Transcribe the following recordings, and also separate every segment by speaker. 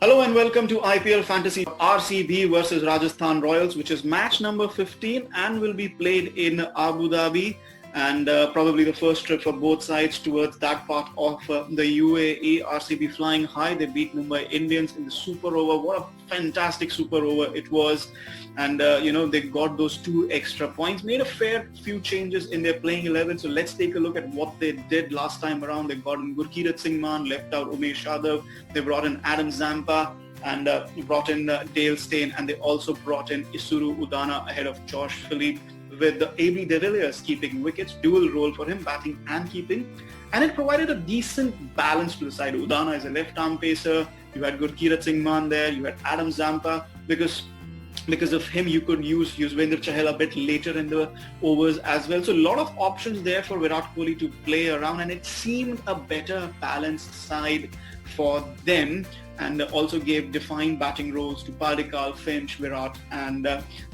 Speaker 1: Hello and welcome to IPL Fantasy RCB versus Rajasthan Royals, which is match number 15 and will be played in Abu Dhabi, and probably the first trip for both sides towards that part of the UAE. RCB flying high. They beat Mumbai Indians in the super over. What a fantastic super over it was. And they got those 2 extra points, made a fair few changes in their playing 11. So let's take a look at what they did last time around. They got in Gurkeerat Singh Mann, left out Umesh Yadav. They brought in Adam Zampa and brought in Dale Steyn, and they also brought in Isuru Udana ahead of Josh Philippe, with the AB de Villiers keeping wickets, dual role for him, batting and keeping. And it provided a decent balance to the side. Udana is a left-arm pacer. You had Gurkeerat Singh Mann there. You had Adam Zampa. Because of him, you could use Yuzvendra Chahal a bit later in the overs as well. So a lot of options there for Virat Kohli to play around, and it seemed a better balanced side for them, and also gave defined batting roles to Padikkal, Finch, Virat and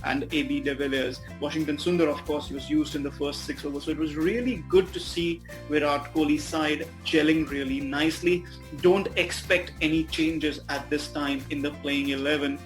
Speaker 1: AB de Villiers. Washington Sundar, of course, was used in the first 6 overs. So it was really good to see Virat Kohli's side gelling really nicely. Don't expect any changes at this time in the playing 11.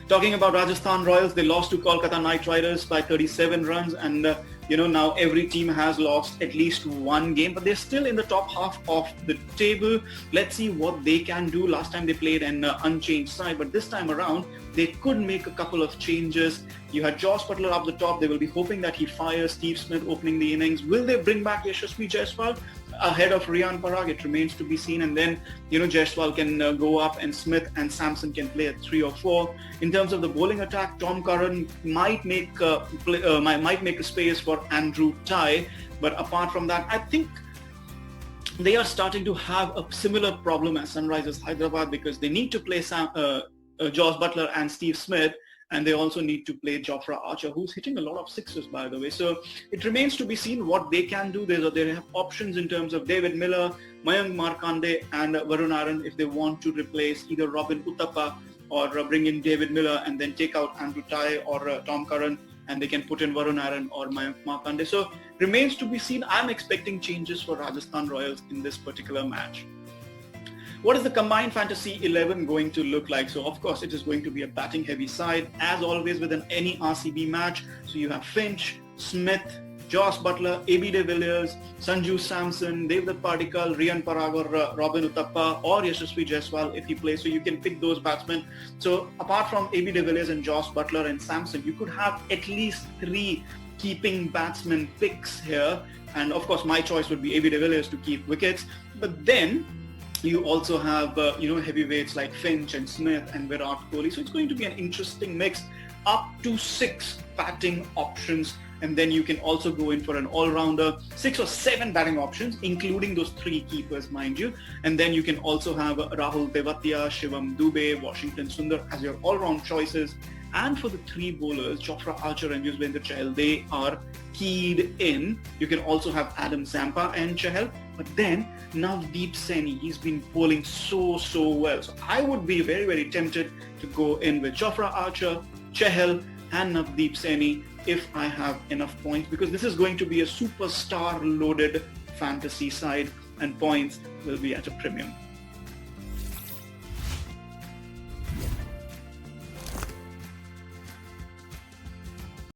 Speaker 1: Talking about Rajasthan Royals, they lost to Kolkata Knight Riders by 37 runs, and now every team has lost at least one game, but they're still in the top half of the table. Let's see what they can do. Last time they played an unchanged side, but this time around they could make a couple of changes. You had Josh Butler up the top. They will be hoping that he fires Steve Smith opening the innings. Will they bring back Yashasvi Jaiswal ahead of Riyan Parag? It remains to be seen. And then, Jaiswal can go up, and Smith and Samson can play at 3 or 4. In terms of the bowling attack, Tom Curran might make a space for Andrew Tye. But apart from that, I think they are starting to have a similar problem as Sunrisers Hyderabad, because they need to play Josh Butler and Steve Smith, and they also need to play Jofra Archer, who's hitting a lot of sixes, by the way. So it remains to be seen what they can do. They have options in terms of David Miller, Mayank Markande and Varun Aaron if they want to replace either Robin Uthappa or bring in David Miller and then take out Andrew Tye or Tom Curran, and they can put in Varun Aaron or Mayank Markande. So remains to be seen. I'm expecting changes for Rajasthan Royals in this particular match. What is the combined fantasy 11 going to look like? So of course it is going to be a batting heavy side, as always within any RCB match. So you have Finch, Smith, Josh Butler, AB de Villiers, Sanju Samson, Devdutt Padikkal, Riyan Parag or Robin Uthappa, or Yashasvi Jaiswal if he plays. So you can pick those batsmen. So apart from AB de Villiers and Josh Butler and Samson, you could have at least 3 keeping batsman picks here. And of course my choice would be AB de Villiers to keep wickets. But then you also have heavyweights like Finch and Smith and Virat Kohli. So it's going to be an interesting mix, up to 6 batting options, and then you can also go in for an all-rounder, 6 or 7 batting options, including those 3 keepers, mind you. And then you can also have Rahul Tewatia, Shivam Dube, Washington Sundar as your all-round choices. And for the 3 bowlers, Jofra Archer and Yuzvendra Chahal, they are keyed in. You can also have Adam Zampa and Chahal, but then Navdeep Saini, he's been bowling so well. So I would be very, very tempted to go in with Jofra Archer, Chahal and Navdeep Saini if I have enough points, because this is going to be a superstar loaded fantasy side and points will be at a premium.